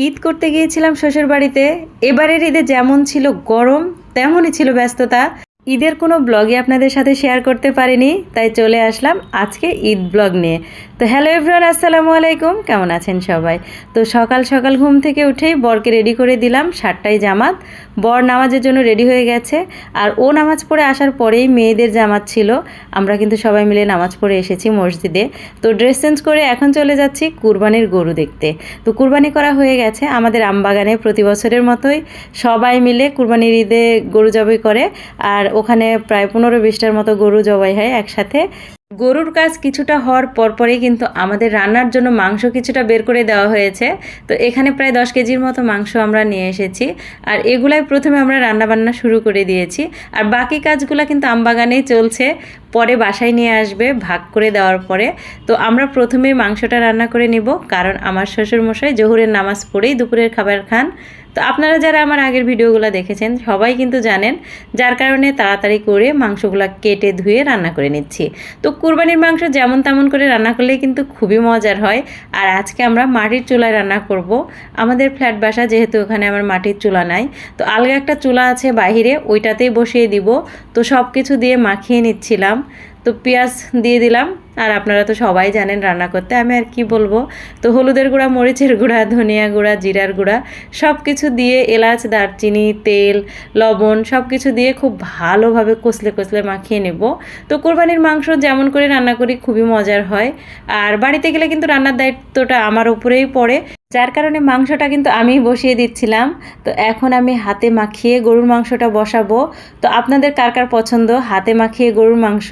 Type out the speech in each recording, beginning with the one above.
ঈদ করতে গিয়েছিলাম শ্বশুর বাড়িতে। এবারের ঈদে যেমন ছিল গরম, তেমনই ছিল ব্যস্ততা। ঈদের কোনো ব্লগই আপনাদের সাথে শেয়ার করতে পারিনি, তাই চলে আসলাম আজকে ঈদ ব্লগ নিয়ে। তো হ্যালো এভরিওয়ান, আসসালামু আলাইকুম, কেমন আছেন সবাই? তো সকাল সকাল ঘুম থেকে উঠেই বরকে রেডি করে দিলাম, 7টায় জামাত। বর নামাজের জন্য রেডি হয়ে গেছে, আর ও নামাজ পড়ে আসার পরেই মেয়েদের জামাত ছিল। আমরা কিন্তু সবাই মিলে নামাজ পড়ে এসেছি মসজিদে। তো ড্রেস চেঞ্জ করে এখন চলে যাচ্ছি কুরবানির গরু দেখতে। তো কুরবানি করা হয়ে গেছে আমাদের আমবাগানে, প্রতি বছরের মতোই সবাই মিলে কুরবানির ঈদে গরু জবাই করে। আর ওখানে প্রায় 15-20টার মতো গরু জবাই হয় একসাথে। গরুর কাজ কিছুটা হওয়ার পরপরই কিন্তু আমাদের রান্নার জন্য মাংস কিছুটা বের করে দেওয়া হয়েছে। তো এখানে প্রায় 10 কেজির মতো মাংস আমরা নিয়ে এসেছি, আর এগুলাই প্রথমে আমরা রান্নাবান্না শুরু করে দিয়েছি। আর বাকি কাজগুলো কিন্তু আমবাগানেই চলছে, পরে বাসায় নিয়ে আসবে ভাগ করে দেওয়ার পরে। তো আমরা প্রথমেই মাংসটা রান্না করে নিব, কারণ আমার শ্বশুরমশাই জোহরের নামাজ পড়েই দুপুরের খাবার খান। তো আপনারা যারা আমার আগের ভিডিওগুলো দেখেছেন সবাই কিন্তু জানেন, যার কারণে তাড়াতাড়ি করে মাংসগুলো কেটে ধুয়ে রান্না করে নিচ্ছি। তো কুরবানির মাংস যেমন তেমন করে রান্না করলে কিন্তু খুবই মজার হয়। আর আজকে আমরা মাটির চুলায় রান্না করব। আমাদের ফ্ল্যাট বাসা, যেহেতু ওখানে আমার মাটির চুলা নাই, তো আলগা একটা চুলা আছে বাহিরে, ওইটাতেই বসিয়ে দিব। তো সব কিছু দিয়ে মাখিয়ে নিচ্ছিলাম। তো পেঁয়াজ দিয়ে দিলাম, আর আপনারা তো সবাই জানেন রান্না করতে, আমি আর কি বলবো। তো হলুদের গুঁড়া, মরিচের গুঁড়া, ধনিয়া গুঁড়া, জিরার গুঁড়া সব কিছু দিয়ে, এলাচ, দারচিনি, তেল, লবণ সব কিছু দিয়ে খুব ভালোভাবে কষলে কষলে মাখিয়ে নেব। তো কোরবানির মাংস যেমন করে রান্না করি খুবই মজার হয়। আর বাড়িতে গেলে কিন্তু রান্নার দায়িত্বটা আমার উপরেই পড়ে, যার কারণে মাংসটা কিন্তু আমিই বসিয়ে দিচ্ছিলাম। তো এখন আমি হাতে মাখিয়ে গরুর মাংসটা বসাবো। তো আপনাদের কার কার পছন্দ হাতে মাখিয়ে গরুর মাংস,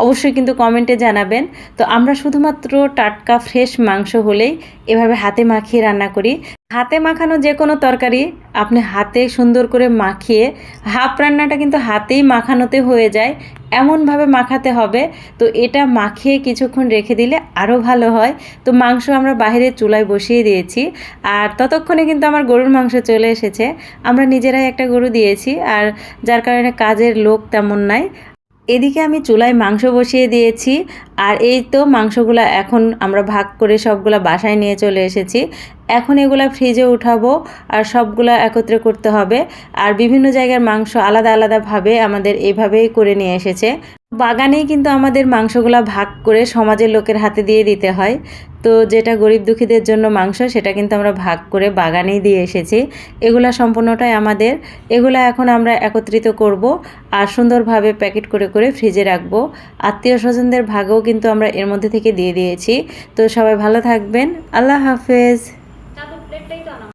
অবশ্যই কিন্তু কমেন্টে জানাবেন। তো আমরা শুধুমাত্র টাটকা ফ্রেশ মাংস হলেই এভাবে হাতে মাখিয়ে রান্না করি। হাতে মাখানো যে কোনো তরকারি আপনি হাতে সুন্দর করে মাখিয়ে, হাফ রান্নাটা কিন্তু হাতেই মাখানোতে হয়ে যায়, এমনভাবে মাখাতে হবে। তো এটা মাখিয়ে কিছুক্ষণ রেখে দিলে আরও ভালো হয়। তো মাংস আমরা বাইরে চুলায় বসিয়ে দিয়েছি, আর ততক্ষণে কিন্তু আমার গরুর মাংস চলে এসেছে। আমরা নিজেরাই একটা গরু দিয়েছি, আর যার কারণে কাজের লোক তেমন নাই। এদিকে আমি চুলায় মাংস বসিয়ে দিয়েছি, আর এই তো মাংসগুলো এখন আমরা ভাগ করে সবগুলা বাসায় নিয়ে চলে এসেছি। এখন এগুলা ফ্রিজে উঠাবো, আর সবগুলা একত্রে করতে হবে। আর বিভিন্ন জায়গার মাংস আলাদা আলাদাভাবে আমাদের এইভাবেই করে নিয়ে এসেছে। বাগানেই কিন্তু আমাদের মাংসগুলা ভাগ করে সমাজের লোকের হাতে দিয়ে দিতে হয়। তো যেটা গরিব দুঃখীদের জন্য মাংস, সেটা কিন্তু আমরা ভাগ করে বাগানেই দিয়ে এসেছি। এগুলা সম্পূর্ণটাই আমাদের। এগুলা এখন আমরা একত্রিত করব, আর সুন্দরভাবে প্যাকেট করে করে ফ্রিজে রাখবো। আত্মীয় স্বজনদের ভাগেও কিন্তু আমরা এর মধ্যে থেকে দিয়ে দিয়েছি। তো সবাই ভালো থাকবেন, আল্লাহ হাফেজ।